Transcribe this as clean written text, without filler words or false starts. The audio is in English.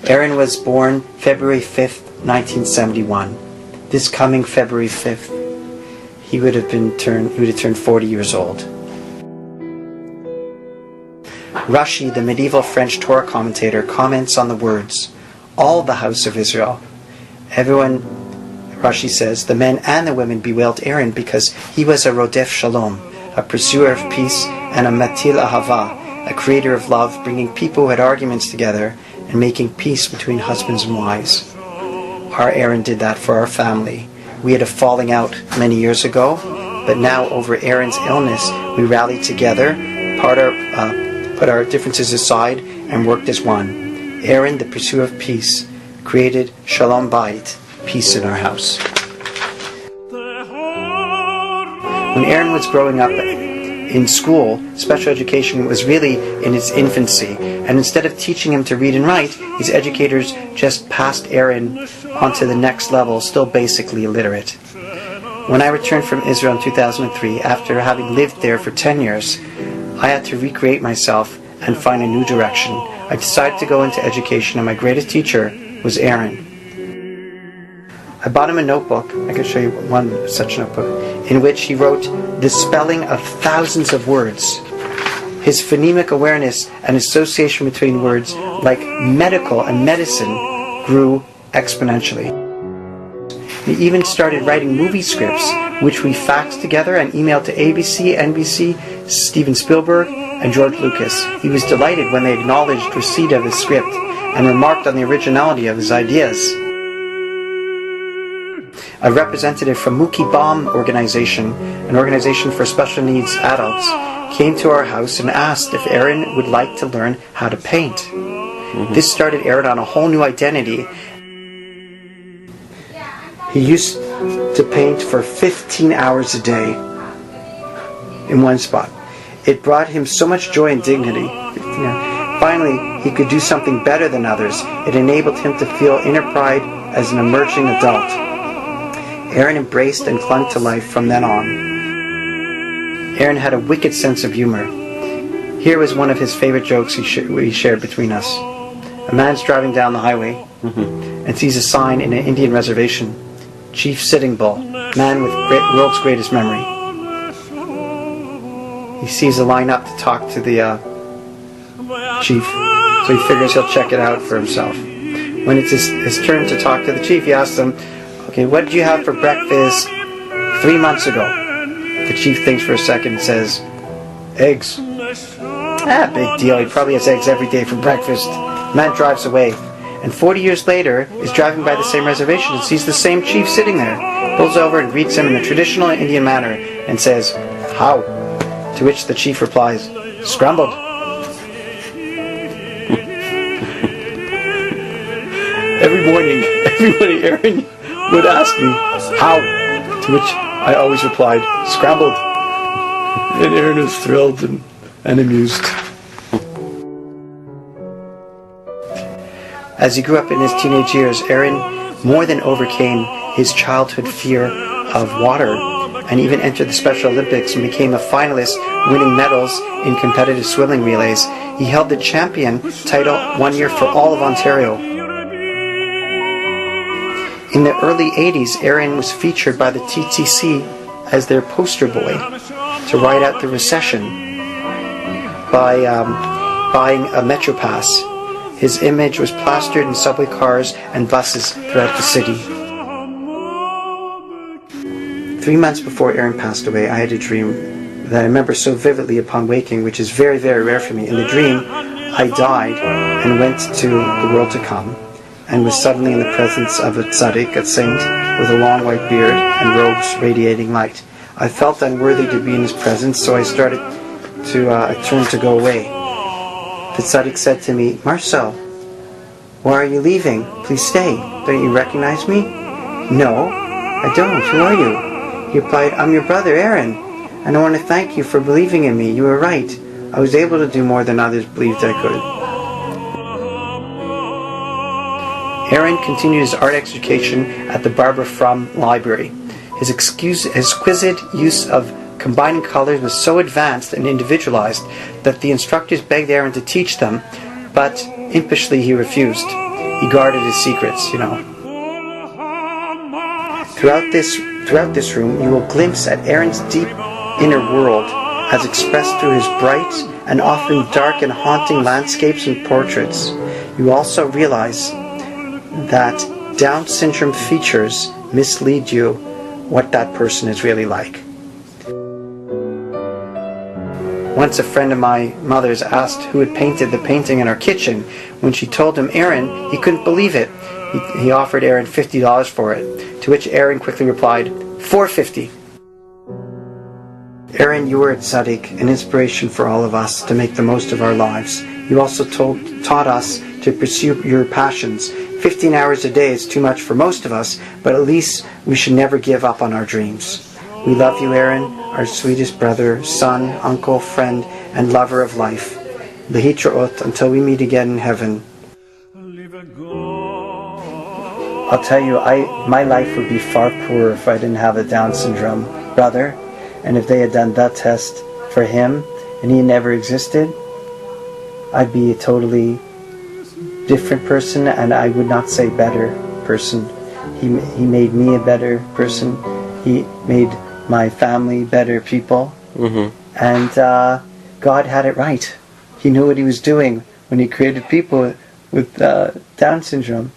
Aaron was born February 5th, 1971. This coming February 5th, he would have turned 40 years old. Rashi, the medieval French Torah commentator, comments on the words, "All the house of Israel." Everyone, Rashi says, the men and the women bewailed Aaron because he was a rodef shalom, a pursuer of peace, and a matil ahava, a creator of love, bringing people who had arguments together and making peace between husbands and wives. Our Aaron did that for our family. We had a falling out many years ago, but now over Aaron's illness, we rallied together, put our differences aside, and worked as one. Aaron, the pursuer of peace, created Shalom Bayit, peace in our house. When Aaron was growing up in school, special education was really in its infancy, and instead of teaching him to read and write, his educators just passed Aaron onto the next level, still basically illiterate. When I returned from Israel in 2003, after having lived there for 10 years, I had to recreate myself and find a new direction. I decided to go into education, and my greatest teacher was Aaron. I bought him a notebook, I can show you one such notebook, in which he wrote the spelling of thousands of words. His phonemic awareness and association between words like medical and medicine grew exponentially. He even started writing movie scripts, which we faxed together and emailed to ABC, NBC, Steven Spielberg, and George Lucas. He was delighted when they acknowledged receipt of his script and remarked on the originality of his ideas. A representative from Mookie Baum organization, an organization for special needs adults, came to our house and asked if Aaron would like to learn how to paint. This started Aaron on a whole new identity. He used to paint for 15 hours a day in one spot. It brought him so much joy and dignity. Finally, he could do something better than others. It enabled him to feel inner pride as an emerging adult. Aaron embraced and clung to life from then on. Aaron had a wicked sense of humor. Here was one of his favorite jokes he shared between us. A man's driving down the highway and sees a sign in an Indian reservation, Chief Sitting Bull, man with world's greatest memory. He sees a line up to talk to the chief, so he figures he'll check it out for himself. When it's his turn to talk to the chief, he asks him, "Okay, what did you have for breakfast 3 months ago?" The chief thinks for a second and says, "Eggs." Big deal. He probably has eggs every day for breakfast. The man drives away, and 40 years later is driving by the same reservation and sees the same chief sitting there. Pulls over and greets him in the traditional Indian manner and says, "How?" To which the chief replies, "Scrambled." Every morning Aaron would ask me, "How?" To which I always replied, "Scrambled." And Aaron was thrilled and amused. As he grew up in his teenage years, Aaron more than overcame his childhood fear of water and even entered the Special Olympics and became a finalist, winning medals in competitive swimming relays. He held the champion title 1 year for all of Ontario. In the early 80s, Aaron was featured by the TTC as their poster boy to ride out the recession by buying a Metro Pass. His image was plastered in subway cars and buses throughout the city. 3 months before Aaron passed away, I had a dream that I remember so vividly upon waking, which is very, very rare for me. In the dream, I died and went to the world to come, and was suddenly in the presence of a tzaddik, a saint, with a long white beard and robes radiating light. I felt unworthy to be in his presence, so I turned to go away. The tzaddik said to me, "Marcel, why are you leaving? Please stay. Don't you recognize me?" "No, I don't. Who are you?" He replied, "I'm your brother, Aaron, and I want to thank you for believing in me. You were right. I was able to do more than others believed I could." Aaron continued his art education at the Barbara Frum Library. His exquisite use of combining colors was so advanced and individualized that the instructors begged Aaron to teach them, but impishly he refused. he guarded his secrets, Throughout this room, you will glimpse at Aaron's deep inner world as expressed through his bright and often dark and haunting landscapes and portraits. You also realize that Down syndrome features mislead you what that person is really like. Once a friend of my mother's asked who had painted the painting in our kitchen. When she told him Aaron, he couldn't believe it. He offered Aaron $50 for it, to which Aaron quickly replied, $4.50. Aaron, you were a tzaddik, an inspiration for all of us to make the most of our lives. You also taught us to pursue your passions. 15 hours a day is too much for most of us, but at least we should never give up on our dreams. We love you, Aaron, our sweetest brother, son, uncle, friend, and lover of life. Lehitraot, until we meet again in heaven. I'll tell you, my life would be far poorer if I didn't have a Down syndrome brother, and if they had done that test for him and he never existed, I'd be a totally different person, and I would not say better person. He made me a better person. He made my family better people. Mm-hmm. And God had it right. He knew what he was doing when he created people with Down syndrome.